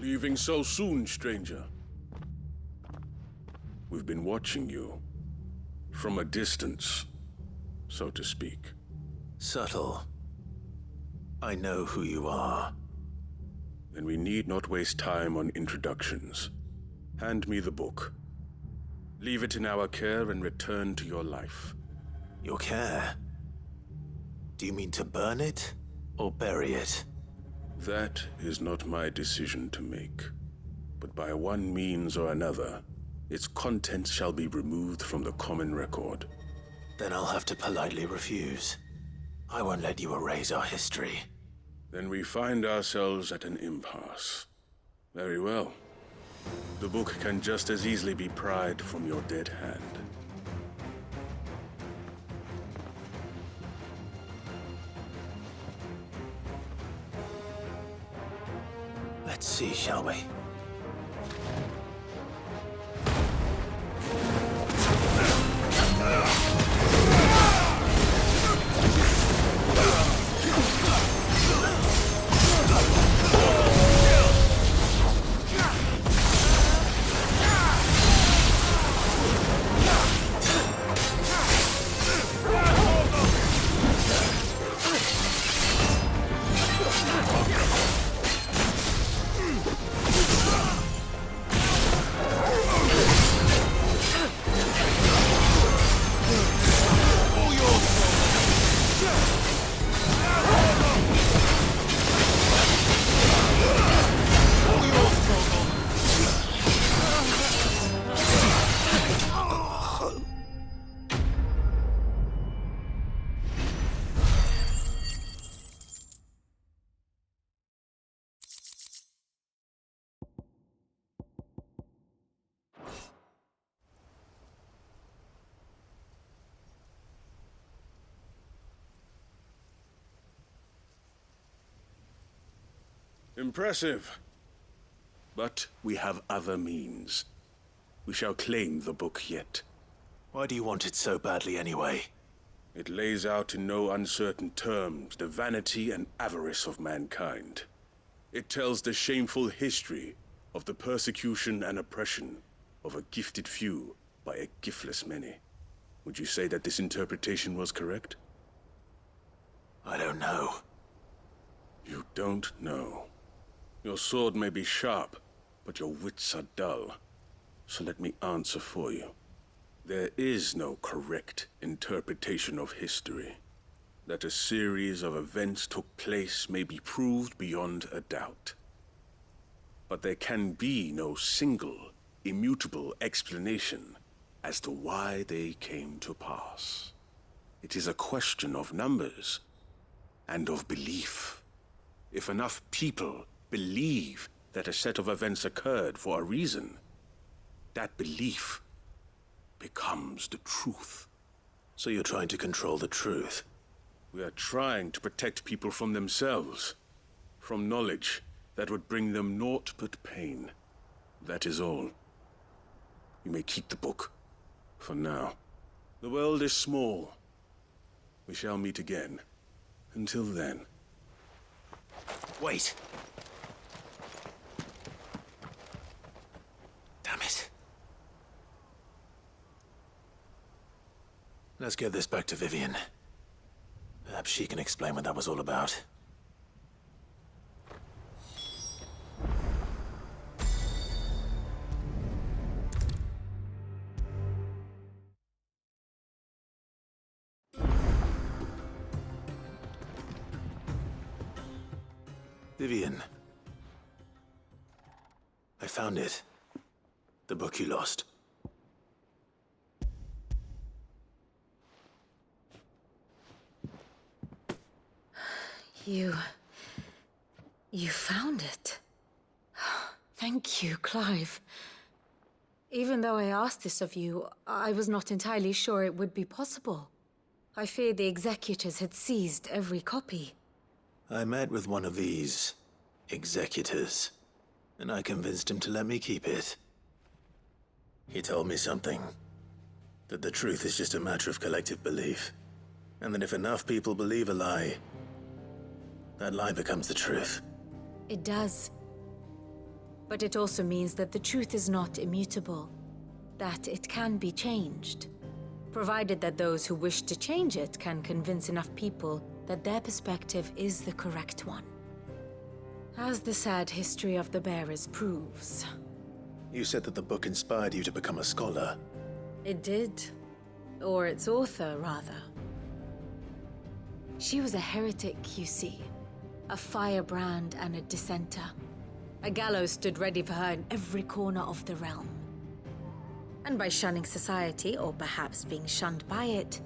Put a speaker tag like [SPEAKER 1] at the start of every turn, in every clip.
[SPEAKER 1] Leaving so soon, stranger? We've been watching you. From a distance, so to speak.
[SPEAKER 2] Subtle. I know who you are.
[SPEAKER 1] Then we need not waste time on introductions. Hand me the book. Leave it in our care and return to your life.
[SPEAKER 2] Your care? Do you mean to burn it, or bury it?
[SPEAKER 1] That is not my decision to make. But by one means or another, its contents shall be removed from the common record.
[SPEAKER 2] Then I'll have to politely refuse. I won't let you erase our history.
[SPEAKER 1] Then we find ourselves at an impasse. Very well. The book can just as easily be pried from your dead hand.
[SPEAKER 2] Let's see, shall we?
[SPEAKER 1] Impressive. But we have other means. We shall claim the book yet.
[SPEAKER 2] Why do you want it so badly anyway?
[SPEAKER 1] It lays out in no uncertain terms the vanity and avarice of mankind. It tells the shameful history of the persecution and oppression of a gifted few by a giftless many. Would you say that this interpretation was correct?
[SPEAKER 2] I don't know.
[SPEAKER 1] You don't know. Your sword may be sharp, but your wits are dull. So let me answer for you. There is no correct interpretation of history. That a series of events took place may be proved beyond a doubt. But there can be no single, immutable explanation as to why they came to pass. It is a question of numbers and of belief. If enough people believe that a set of events occurred for a reason, that belief becomes the truth.
[SPEAKER 2] So you're trying to control the truth?
[SPEAKER 1] We are trying to protect people from themselves, from knowledge that would bring them naught but pain. That is all. You may keep the book, for now. The world is small. We shall meet again. Until then.
[SPEAKER 2] Wait! Damn it. Let's get this back to Vivian. Perhaps she can explain what that was all about. Vivian. I found it. The book you lost.
[SPEAKER 3] You found it. Thank you, Clive. Even though I asked this of you, I was not entirely sure it would be possible. I feared the executors had seized every copy.
[SPEAKER 2] I met with one of these executors, and I convinced him to let me keep it. He told me something. That the truth is just a matter of collective belief. And that if enough people believe a lie, that lie becomes the truth.
[SPEAKER 3] It does. But it also means that the truth is not immutable, that it can be changed, provided that those who wish to change it can convince enough people that their perspective is the correct one. As the sad history of the bearers proves.
[SPEAKER 2] You said that the book inspired you to become a scholar.
[SPEAKER 3] It did. Or its author, rather. She was a heretic, you see. A firebrand and a dissenter. A gallows stood ready for her in every corner of the realm. And by shunning society, or perhaps being shunned by it,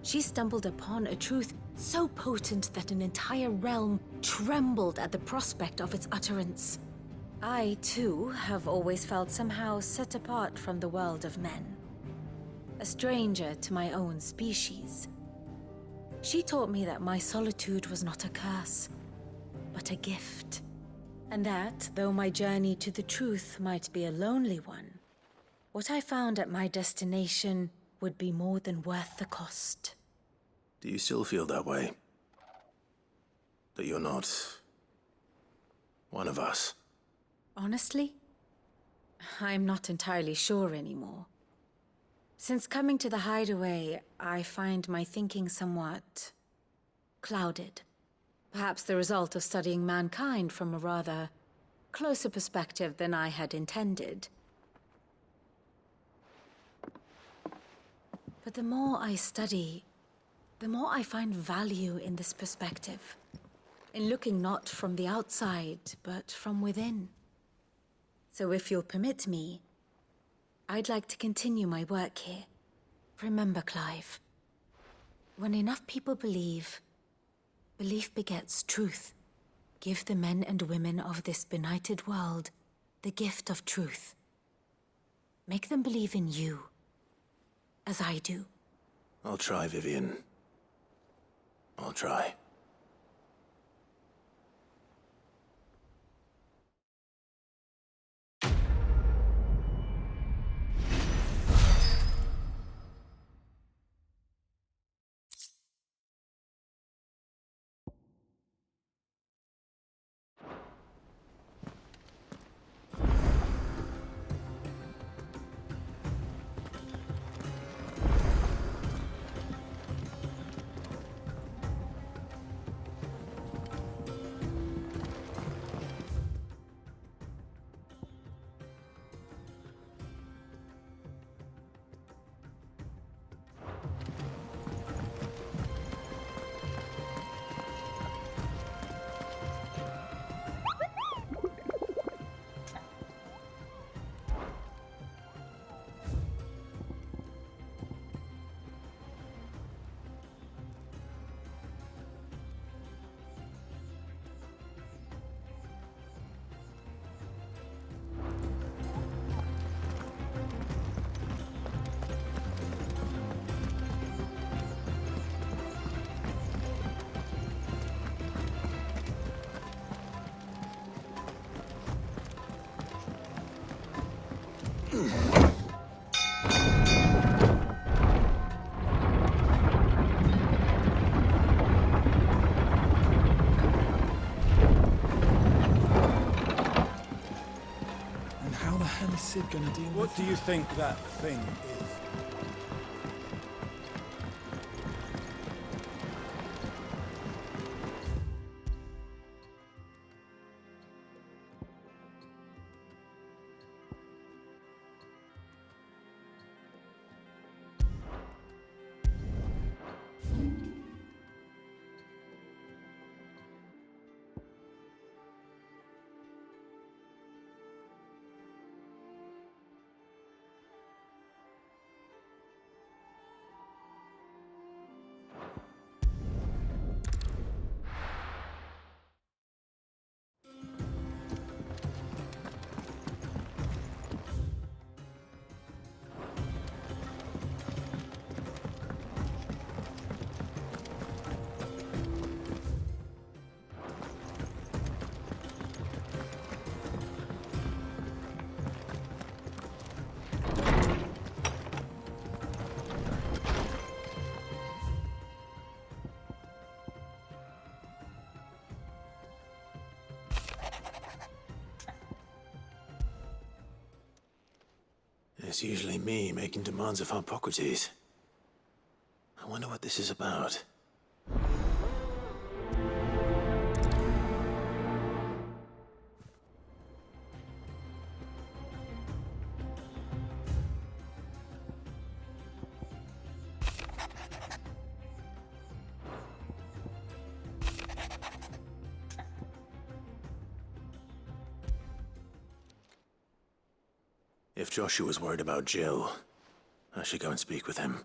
[SPEAKER 3] she stumbled upon a truth so potent that an entire realm trembled at the prospect of its utterance. I, too, have always felt somehow set apart from the world of men. A stranger to my own species. She taught me that my solitude was not a curse, but a gift. And that, though my journey to the truth might be a lonely one, what I found at my destination would be more than worth the cost.
[SPEAKER 2] Do you still feel that way? That you're not one of us?
[SPEAKER 3] Honestly, I'm not entirely sure anymore. Since coming to the hideaway, I find my thinking somewhat clouded. Perhaps the result of studying mankind from a rather closer perspective than I had intended. But the more I study, the more I find value in this perspective. In looking not from the outside, but from within. So if you'll permit me, I'd like to continue my work here. Remember, Clive, when enough people believe, belief begets truth. Give the men and women of this benighted world the gift of truth. Make them believe in you, as I do.
[SPEAKER 2] I'll try, Vivian. I'll try.
[SPEAKER 4] hell is Sid gonna deal with?
[SPEAKER 5] What do you think that thing is?
[SPEAKER 2] It's usually me making demands of Hippocrates. I wonder what this is about. If Joshua's worried about Jill, I should go and speak with him.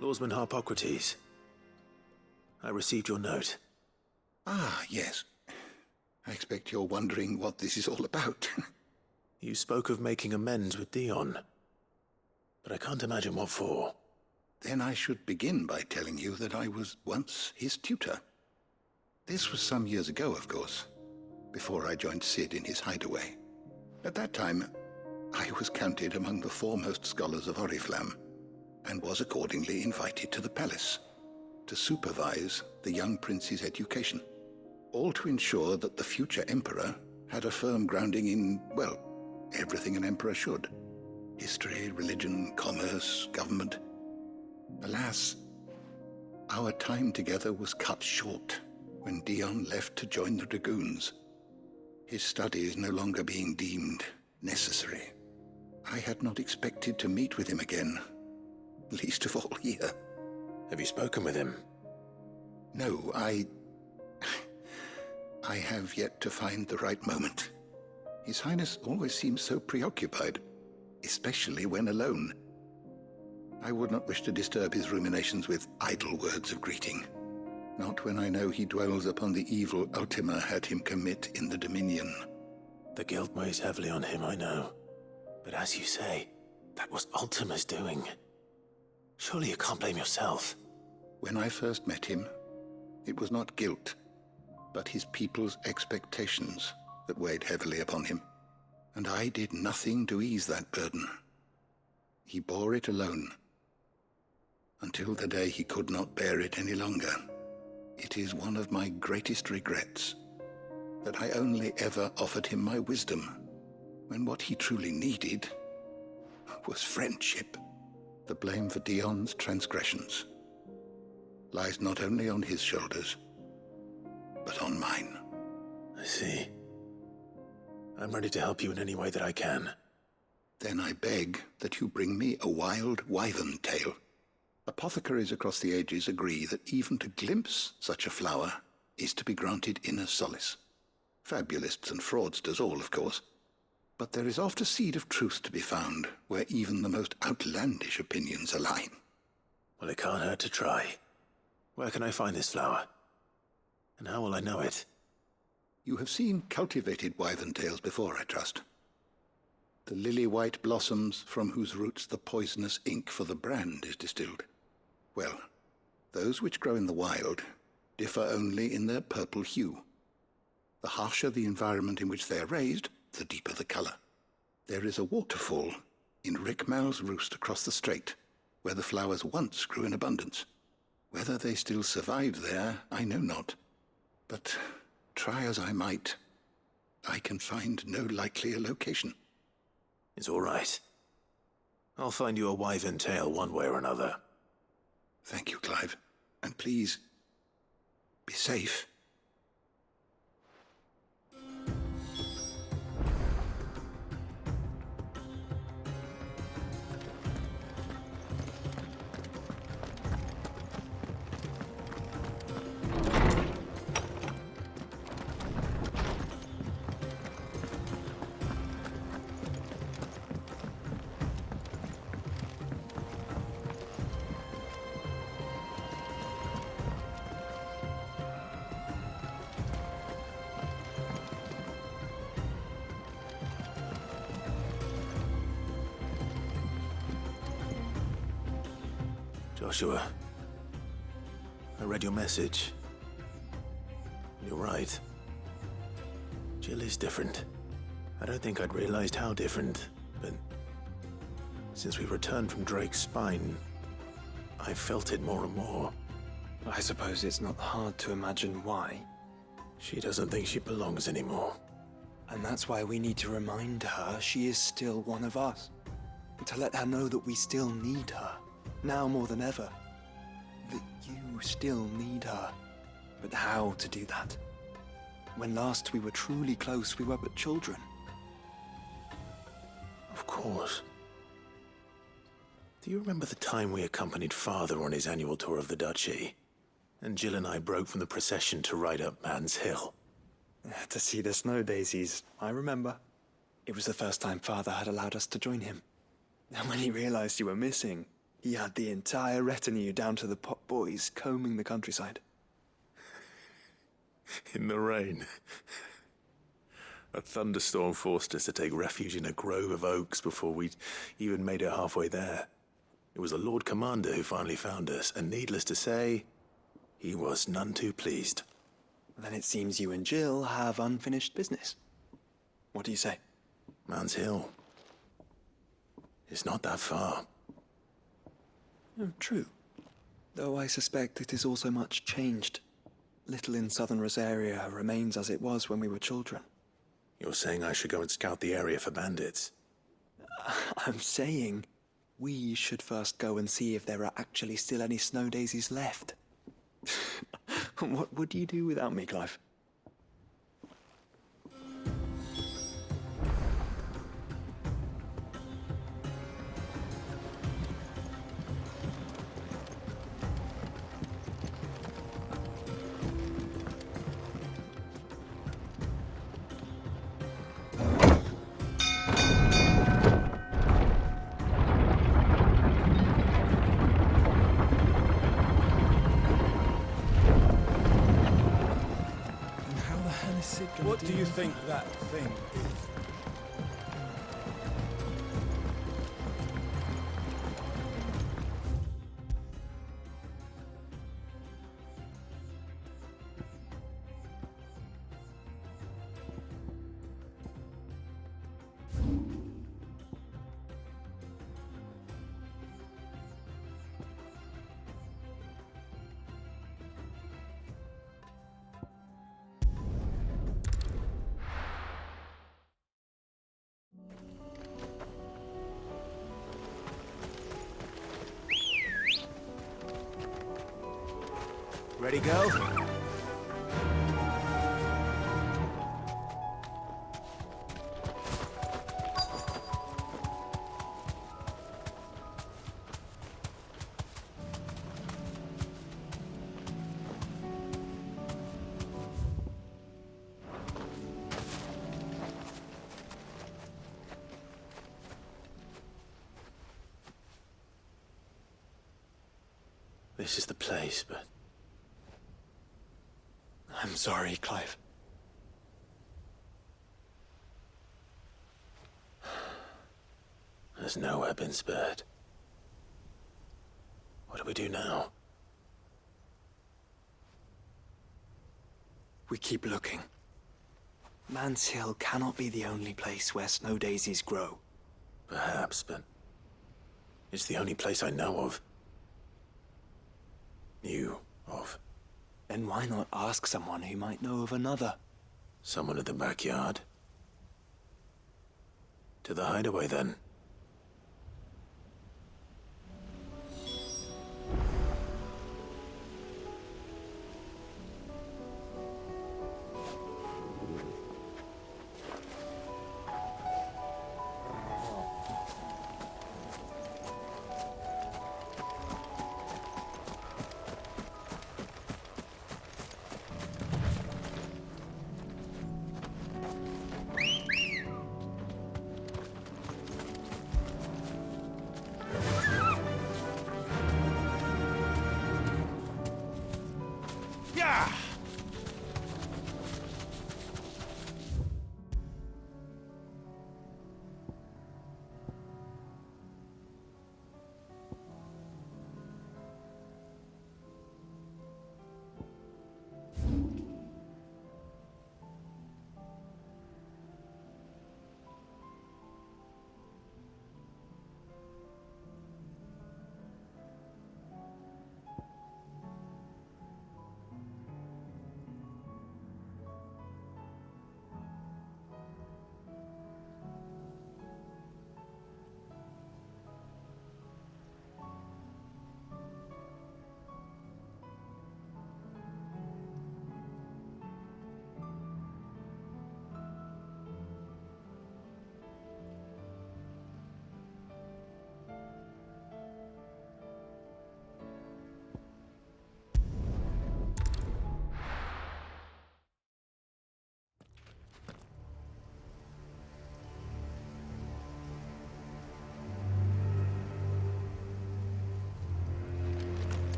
[SPEAKER 2] Lawsman Hippocrates, I received your note.
[SPEAKER 6] Ah, yes. I expect you're wondering what this is all about.
[SPEAKER 2] You spoke of making amends with Dion, but I can't imagine what for.
[SPEAKER 6] Then I should begin by telling you that I was once his tutor. This was some years ago, of course, before I joined Sid in his hideaway. At that time, I was counted among the foremost scholars of Oriflamme, and was accordingly invited to the palace to supervise the young prince's education, all to ensure that the future emperor had a firm grounding in, well, everything an emperor should. History, religion, commerce, government. Alas, our time together was cut short when Dion left to join the Dragoons, his studies no longer being deemed necessary. I had not expected to meet with him again, least of all here.
[SPEAKER 2] Have you spoken with him?
[SPEAKER 6] No, I have yet to find the right moment. His Highness always seems so preoccupied, especially when alone. I would not wish to disturb his ruminations with idle words of greeting. Not when I know he dwells upon the evil Ultima had him commit in the Dominion.
[SPEAKER 2] The guilt weighs heavily on him, I know. But as you say, that was Ultima's doing. Surely you can't blame yourself.
[SPEAKER 6] When I first met him, it was not guilt, but his people's expectations that weighed heavily upon him. And I did nothing to ease that burden. He bore it alone, until the day he could not bear it any longer. It is one of my greatest regrets that I only ever offered him my wisdom, when what he truly needed was friendship. The blame for Dion's transgressions lies not only on his shoulders, but on mine.
[SPEAKER 2] I see. I'm ready to help you in any way that I can.
[SPEAKER 6] Then I beg that you bring me a wild wyvern tail. Apothecaries across the ages agree that even to glimpse such a flower is to be granted inner solace. Fabulists and fraudsters all, of course. But there is oft a seed of truth to be found where even the most outlandish opinions align.
[SPEAKER 2] Well, it can't hurt to try. Where can I find this flower? And how will I know it?
[SPEAKER 6] You have seen cultivated wyvern tails before, I trust. The lily-white blossoms from whose roots the poisonous ink for the brand is distilled. Well, those which grow in the wild differ only in their purple hue. The harsher the environment in which they are raised, the deeper the color. There is a waterfall in Rickmal's roost across the strait, where the flowers once grew in abundance. Whether they still survive there, I know not. But try as I might, I can find no likelier location.
[SPEAKER 2] It's all right. I'll find you a wyvern tail one way or another.
[SPEAKER 6] Thank you, Clive. And please, be safe.
[SPEAKER 2] Joshua, I read your message. You're right. Jill is different. I don't think I'd realized how different, but since we returned from Drake's spine, I felt it more and more.
[SPEAKER 7] I suppose it's not hard to imagine why.
[SPEAKER 2] She doesn't think she belongs anymore.
[SPEAKER 7] And that's why we need to remind her she is still one of us. To let her know that we still need her, now more than ever. That you still need her. But how to do that? When last we were truly close, we were but children.
[SPEAKER 2] Of course. Do you remember the time we accompanied Father on his annual tour of the Duchy? And Jill and I broke from the procession to ride up Man's Hill.
[SPEAKER 7] To see the snow daisies, I remember. It was the first time Father had allowed us to join him. And when he realized you were missing, he had the entire retinue down to the pot boys combing the countryside.
[SPEAKER 2] In the rain. A thunderstorm forced us to take refuge in a grove of oaks before we'd even made it halfway there. It was the Lord Commander who finally found us, and needless to say, he was none too pleased.
[SPEAKER 7] Then it seems you and Jill have unfinished business. What do you say?
[SPEAKER 2] Man's Hill. It's not that far.
[SPEAKER 7] Oh, true. Though I suspect it is also much changed. Little in southern Rosaria remains as it was when we were children.
[SPEAKER 2] You're saying I should go and scout the area for bandits?
[SPEAKER 7] I'm saying we should first go and see if there are actually still any snow daisies left. What would you do without me, Clive?
[SPEAKER 5] What do you think that thing is?
[SPEAKER 2] Ready, go? This is the place, but
[SPEAKER 7] I'm sorry, Clive.
[SPEAKER 2] there's nowhere been spared. What do we do now?
[SPEAKER 7] We keep looking. Man's Hill cannot be the only place where snow daisies grow.
[SPEAKER 2] Perhaps, but it's the only place I know of. Knew of.
[SPEAKER 7] Then why not ask someone who might know of another?
[SPEAKER 2] Someone at the backyard. To the hideaway, then.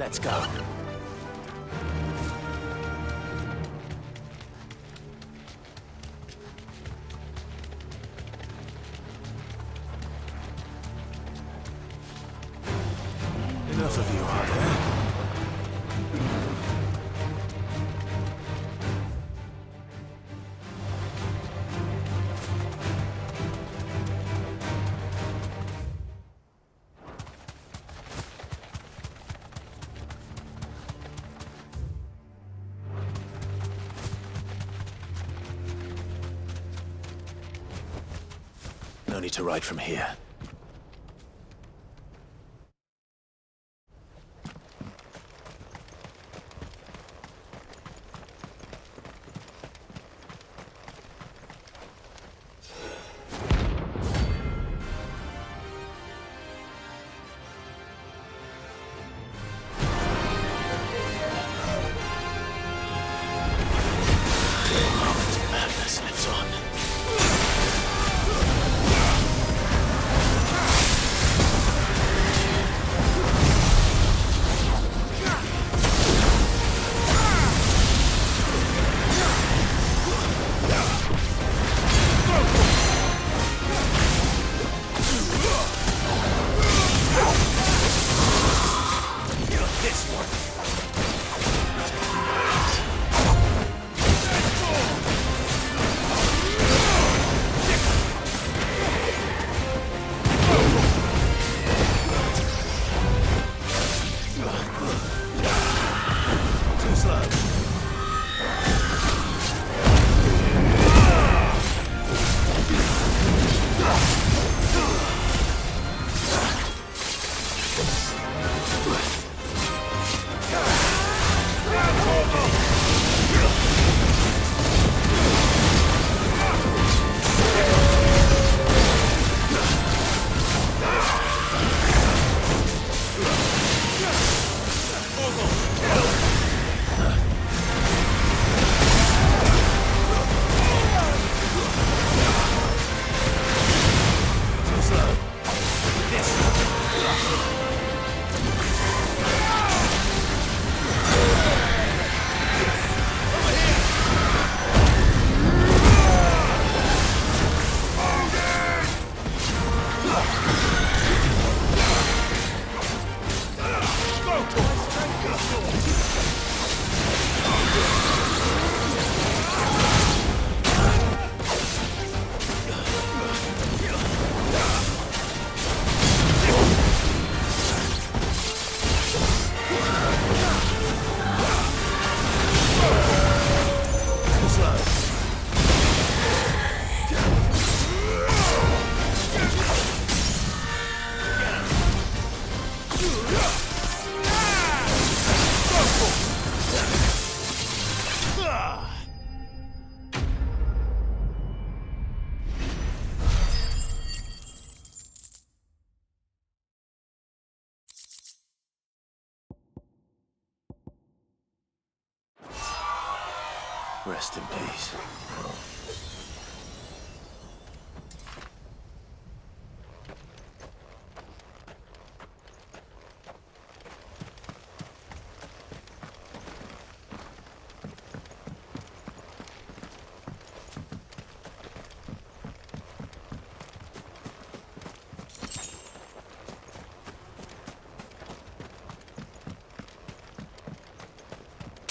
[SPEAKER 2] Let's go. Enough of you, are there? No need to ride from here. Madness lives on. Rest in peace.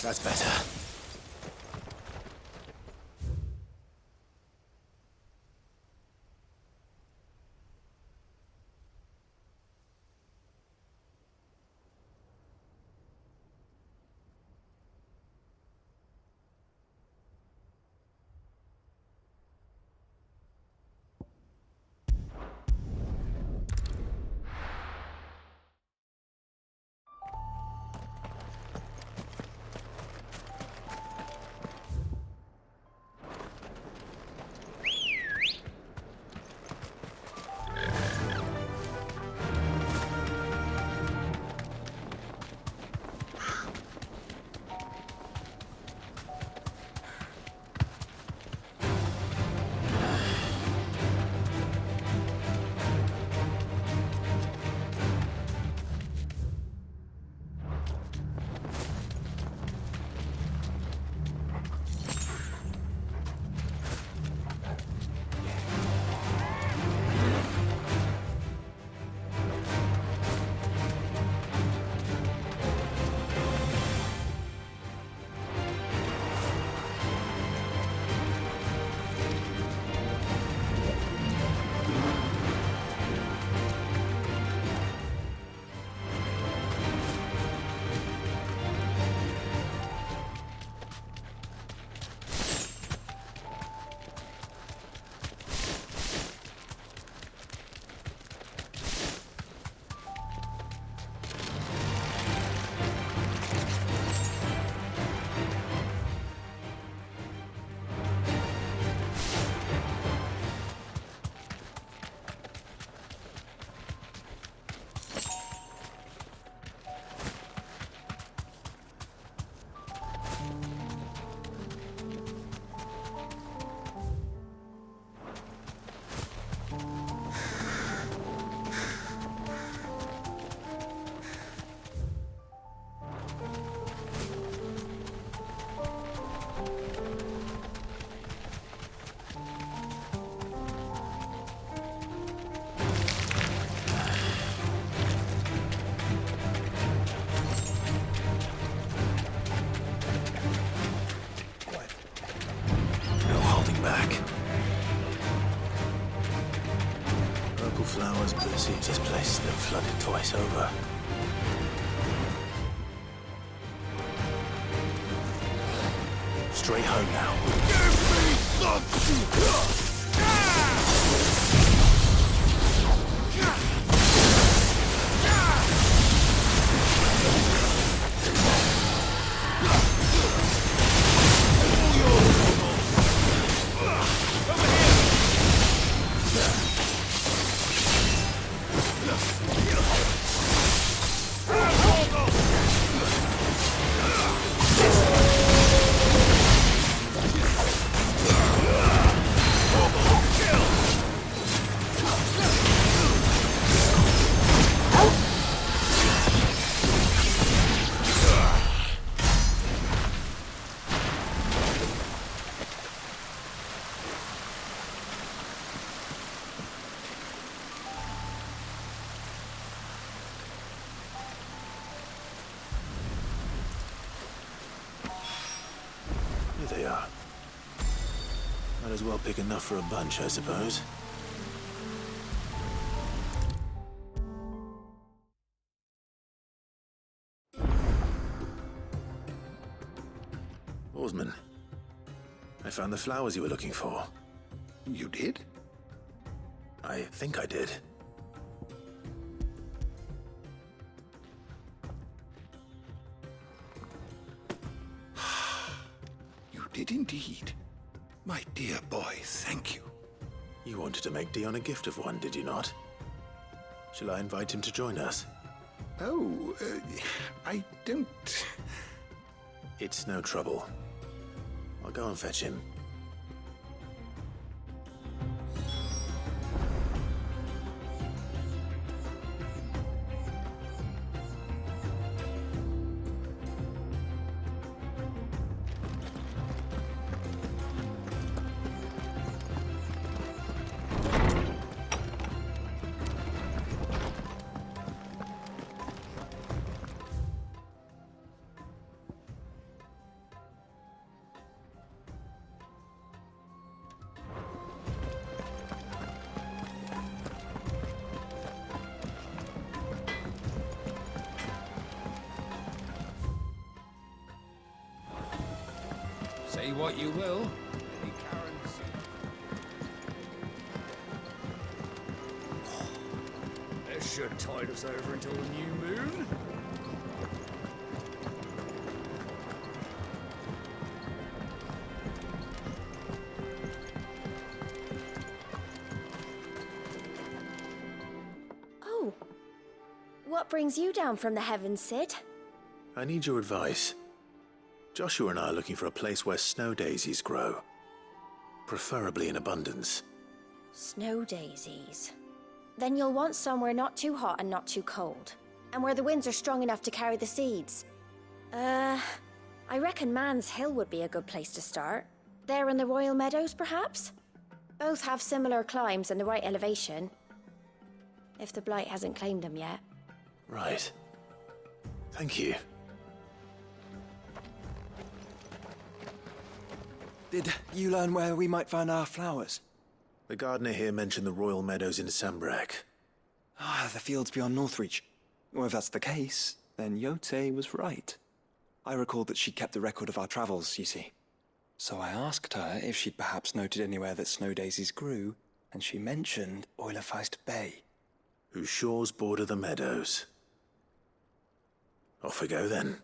[SPEAKER 2] That's better. flooded twice over. Straight home now. Here they are. Might as well pick enough for a bunch, I suppose. Oarsman, I found the flowers you were looking for.
[SPEAKER 6] You did?
[SPEAKER 2] I think I did.
[SPEAKER 6] You did indeed. My dear boy, thank you.
[SPEAKER 2] You wanted to make Dion a gift of one, did you not? Shall I invite him to join us?
[SPEAKER 6] Oh, I don't...
[SPEAKER 2] It's no trouble. I'll go and fetch him.
[SPEAKER 8] Say what you will. Any currency? This should tide us over until the new moon.
[SPEAKER 9] Oh. What brings you down from the heavens, Sid?
[SPEAKER 2] I need your advice. Joshua and I are looking for a place where snow daisies grow. Preferably in abundance.
[SPEAKER 9] Snow daisies. Then you'll want somewhere not too hot and not too cold. And where the winds are strong enough to carry the seeds. I reckon Man's Hill would be a good place to start. There in the Royal Meadows, perhaps? Both have similar climbs and the right elevation. If the Blight hasn't claimed them yet.
[SPEAKER 2] Right. Thank you.
[SPEAKER 7] Did you learn where we might find our flowers?
[SPEAKER 2] The gardener here mentioned the Royal Meadows in Sambrak.
[SPEAKER 7] Ah, the fields beyond Northreach. Well, if that's the case, then Yote was right. I recalled that she kept the record of our travels, you see. So I asked her if she'd perhaps noted anywhere that snow daisies grew, and she mentioned Oilefeist Bay.
[SPEAKER 2] Whose shores border the meadows. Off we go then.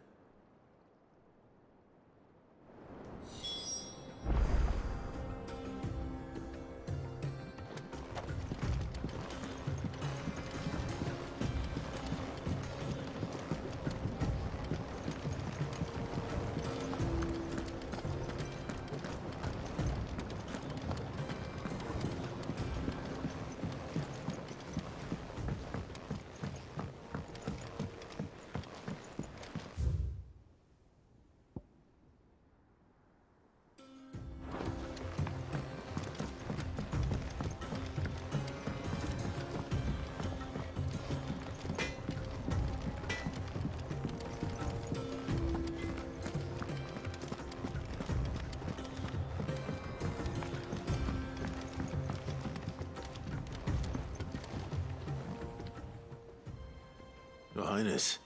[SPEAKER 2] Your Highness,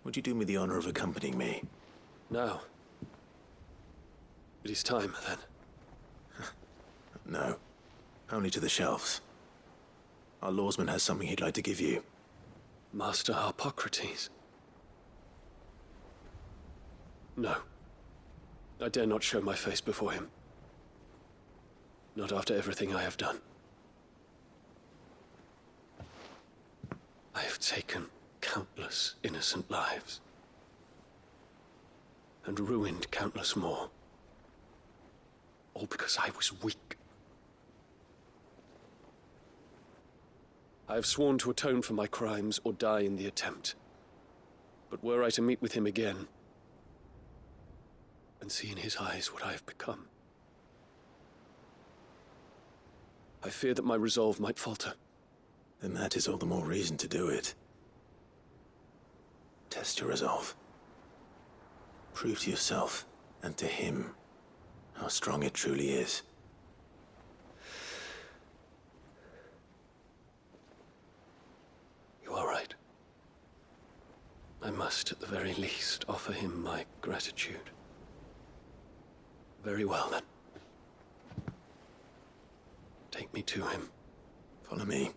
[SPEAKER 2] would you do me the honor of accompanying me?
[SPEAKER 10] Now. It is time, then.
[SPEAKER 2] No. Only to the shelves. Our lawsman has something he'd like to give you.
[SPEAKER 10] Master Harpocrates. No. I dare not show my face before him. Not after everything I have done. I have taken countless innocent lives. And ruined countless more. All because I was weak. I have sworn to atone for my crimes or die in the attempt. But were I to meet with him again, and see in his eyes what I have become, I fear that my resolve might falter.
[SPEAKER 2] Then that is all the more reason to do it. Test your resolve. Prove to yourself, and to him, how strong it truly is.
[SPEAKER 10] You are right. I must, at the very least, offer him my gratitude. Very well, then. Take me to him.
[SPEAKER 2] Follow me.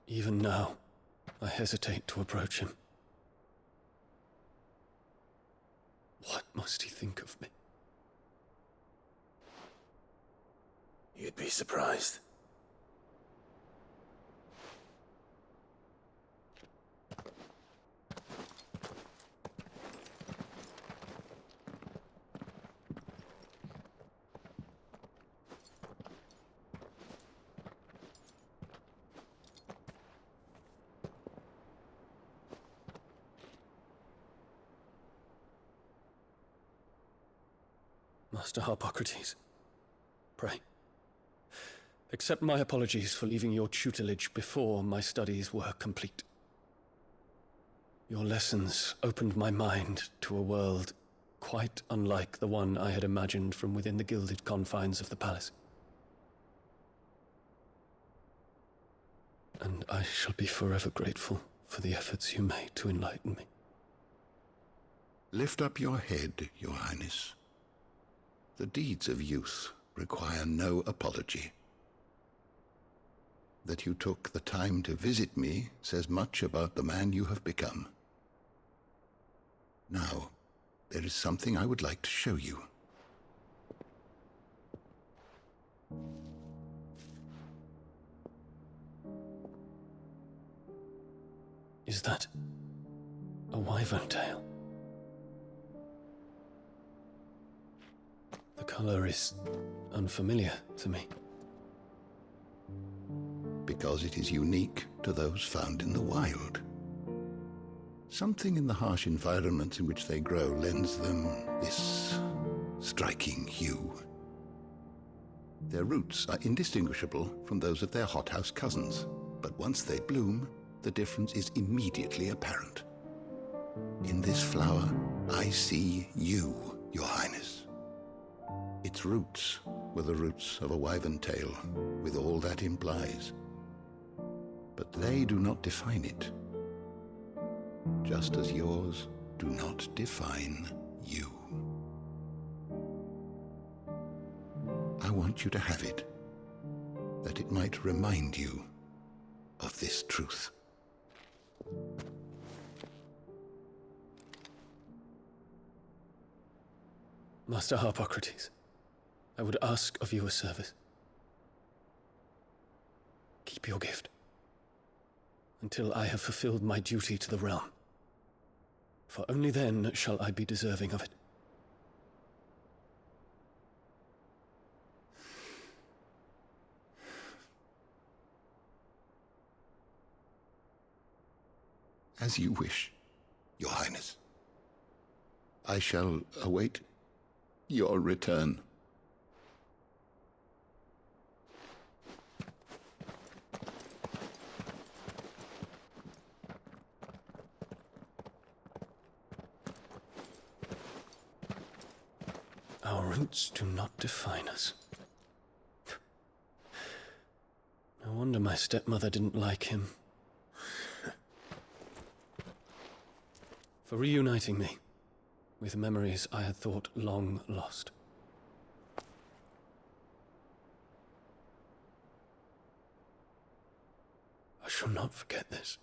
[SPEAKER 10] Even now, I hesitate to approach him. What must he think of me?
[SPEAKER 2] You'd be surprised.
[SPEAKER 10] Master Harpocrates, pray, accept my apologies for leaving your tutelage before my studies were complete. Your lessons opened my mind to a world quite unlike the one I had imagined from within the gilded confines of the palace. And I shall be forever grateful for the efforts you made to enlighten me.
[SPEAKER 6] Lift up your head, Your Highness. The deeds of youth require no apology. That you took the time to visit me says much about the man you have become. Now, there is something I would like to show you.
[SPEAKER 10] Is that a wyvern tail? The color is unfamiliar to me.
[SPEAKER 6] Because it is unique to those found in the wild. Something in the harsh environments in which they grow lends them this striking hue. Their roots are indistinguishable from those of their hothouse cousins, but once they bloom, the difference is immediately apparent. In this flower, I see you, Your Highness. Its roots were the roots of a wyvern tail, with all that implies. But they do not define it, just as yours do not define you. I want you to have it, that it might remind you of this truth.
[SPEAKER 10] Master Harpocrates, I would ask of you a service. Keep your gift until I have fulfilled my duty to the realm, for only then shall I be deserving of it.
[SPEAKER 6] As you wish. Your Highness. I shall await your return.
[SPEAKER 10] Our roots do not define us. No wonder my stepmother didn't like him. For reuniting me with memories I had thought long lost. I shall not forget this.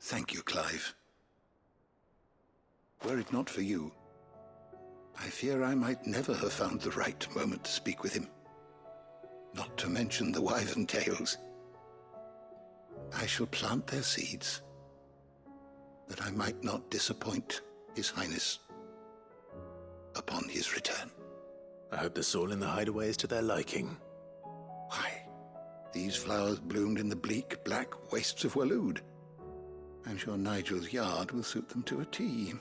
[SPEAKER 6] Thank you, Clive. Were it not for you, I fear I might never have found the right moment to speak with him. Not to mention the wyvern tales. I shall plant their seeds, that I might not disappoint His Highness upon his return.
[SPEAKER 2] I hope the soil in the hideaway is to their liking.
[SPEAKER 6] Why, these flowers bloomed in the bleak, black wastes of Waloed. I'm sure Nigel's yard will suit them to a T.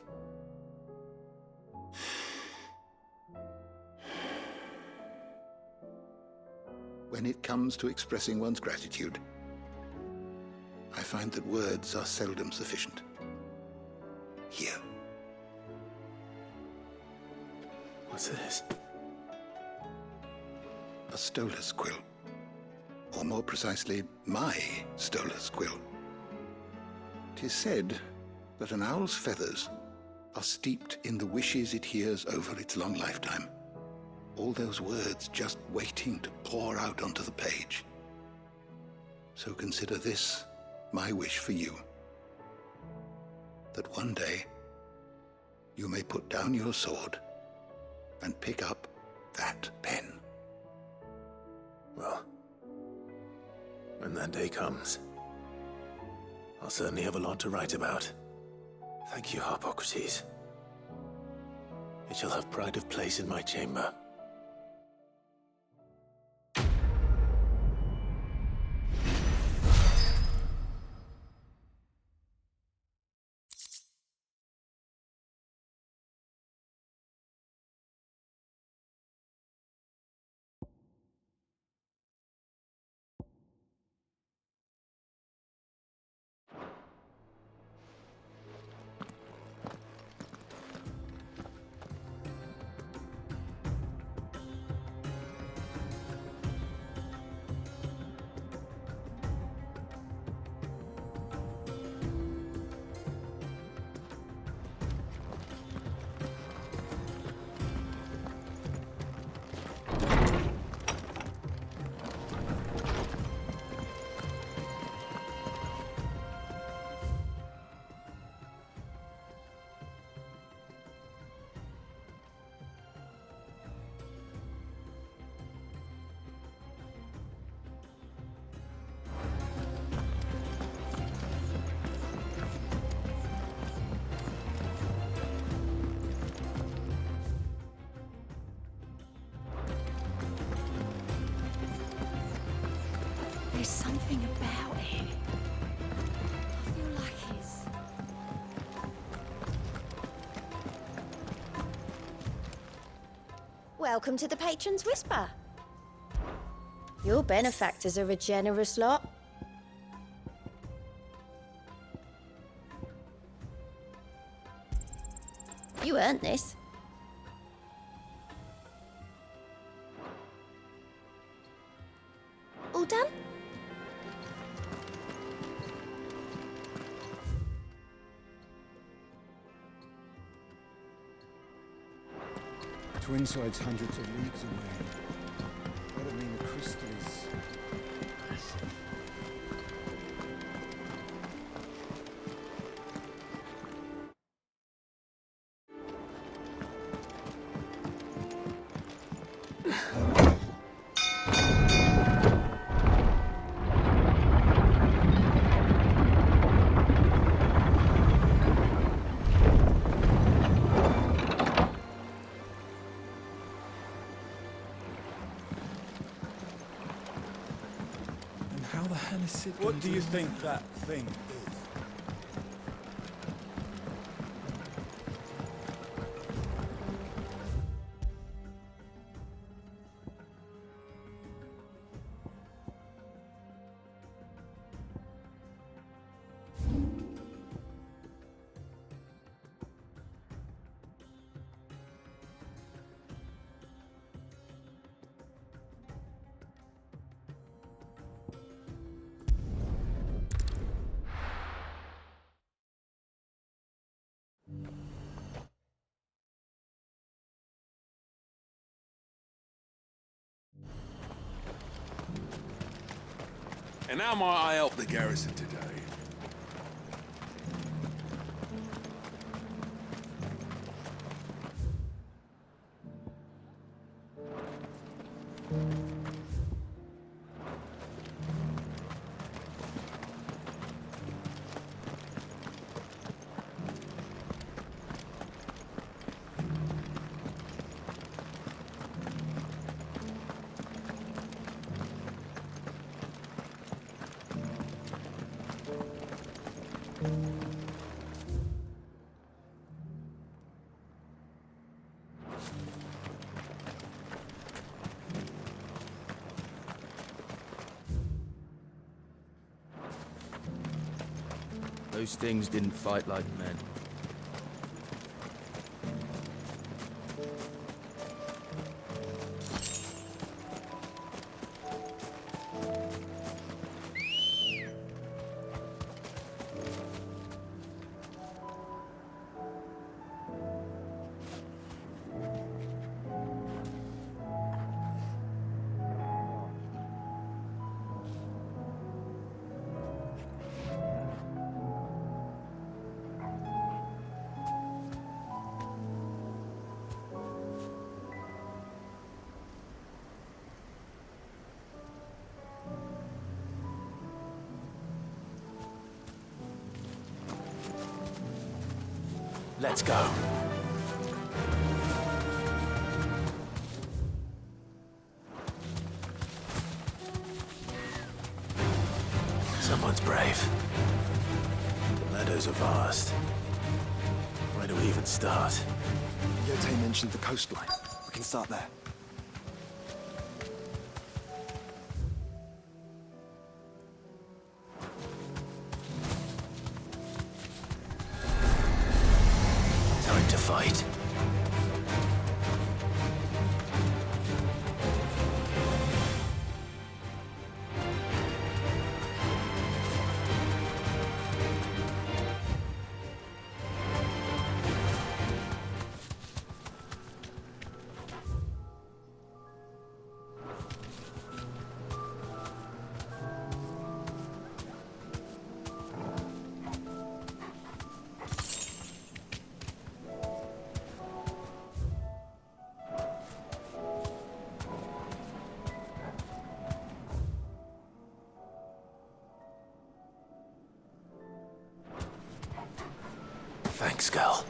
[SPEAKER 6] When it comes to expressing one's gratitude, I find that words are seldom sufficient. Here.
[SPEAKER 2] What's this?
[SPEAKER 6] A stolas quill. Or more precisely, my stolas quill. 'Tis said that an owl's feathers are steeped in the wishes it hears over its long lifetime. All those words just waiting to pour out onto the page. So consider this my wish for you. That one day you may put down your sword and pick up that pen.
[SPEAKER 2] Well, when that day comes, I'll certainly have a lot to write about. Thank you, Harpocrates. It shall have pride of place in my chamber.
[SPEAKER 9] There's something about it. I feel like it's... Welcome to the Patron's Whisper. Your benefactors are a generous lot. You earned this. All done?
[SPEAKER 5] Twinside's hundreds of leagues away. That'd mean the crystal is massive.
[SPEAKER 4] And how the hell is Sid
[SPEAKER 5] What
[SPEAKER 4] gonna
[SPEAKER 5] do you
[SPEAKER 4] deal with
[SPEAKER 5] think
[SPEAKER 4] that?
[SPEAKER 5] that thing is?
[SPEAKER 1] And how might I help the garrison today?
[SPEAKER 11] Those things didn't fight like men.
[SPEAKER 2] Let's go. Someone's brave. The meadows are vast. Where do we even start?
[SPEAKER 7] Yote mentioned the coastline. We can start there.
[SPEAKER 2] Time to fight. Thanks, girl.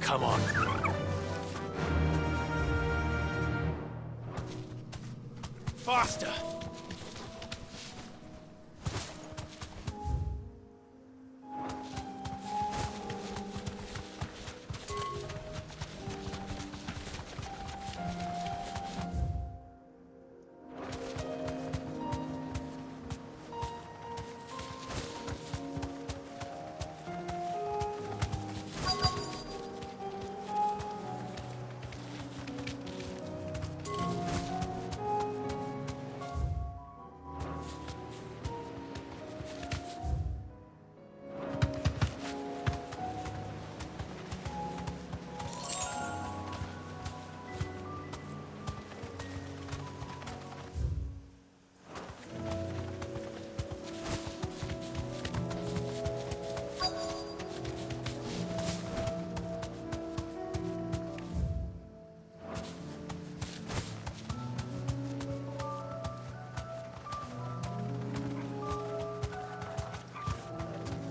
[SPEAKER 2] Come on. Faster!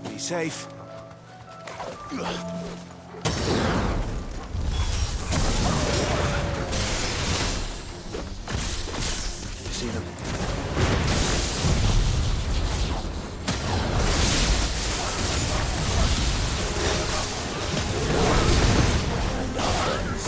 [SPEAKER 2] Be safe. You see them? And our friends.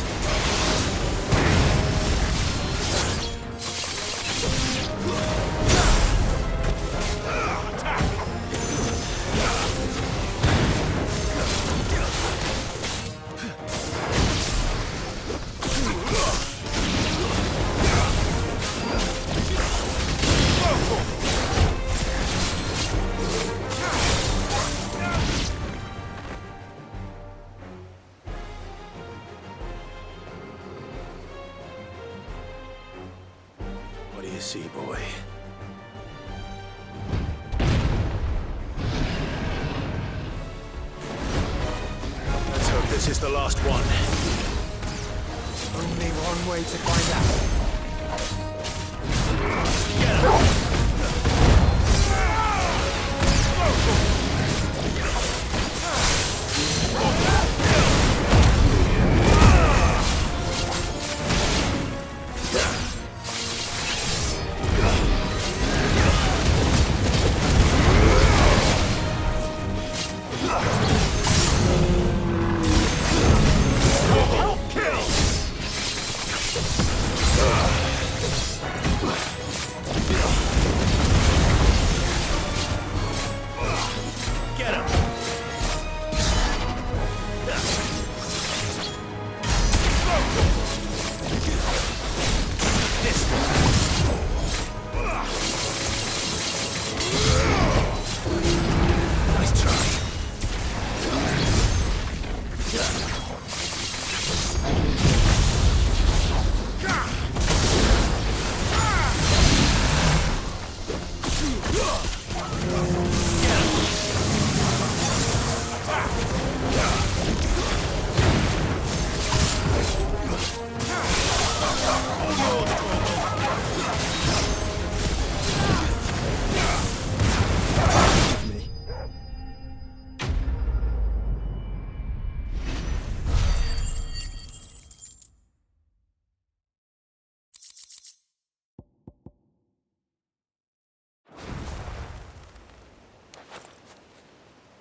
[SPEAKER 2] What do you see, boy? Let's hope this is the last one.
[SPEAKER 5] Only one way to find out.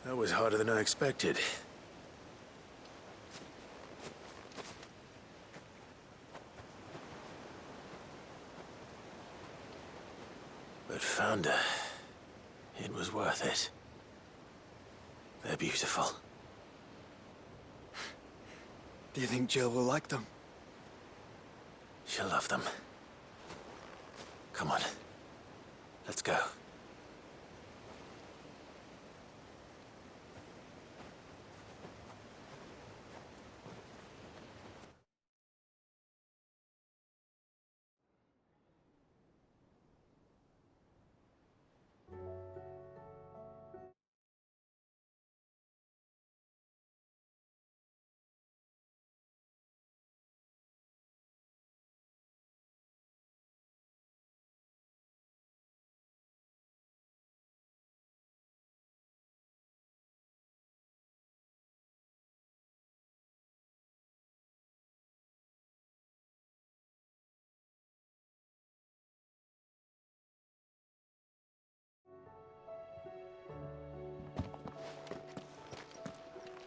[SPEAKER 2] That was harder than I expected. But Founder, it was worth it. They're beautiful.
[SPEAKER 7] Do you think Jill will like them?
[SPEAKER 2] She'll love them. Come on. Let's go.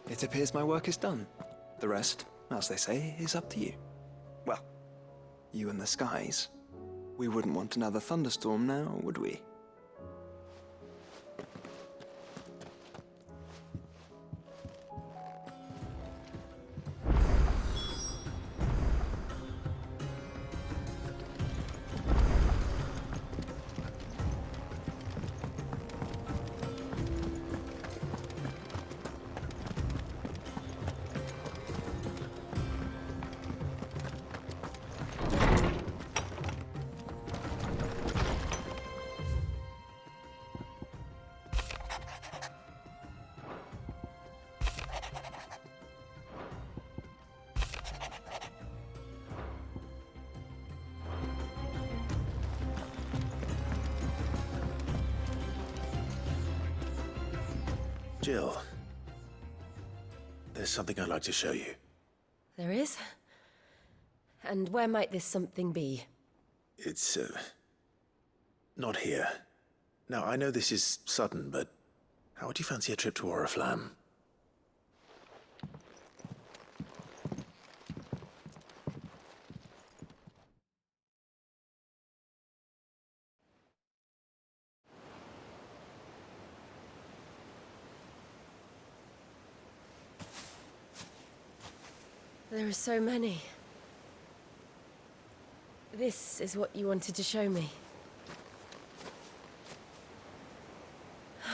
[SPEAKER 7] It appears my work is done. The rest, as they say, is up to you. Well, you and the skies. We wouldn't want another thunderstorm now, would we?
[SPEAKER 2] Jill, there's something I'd like to show you.
[SPEAKER 3] There is? And where might this something be?
[SPEAKER 2] It's, not here. Now, I know this is sudden, but how would you fancy a trip to Oriflamme?
[SPEAKER 3] There are so many. This is what you wanted to show me.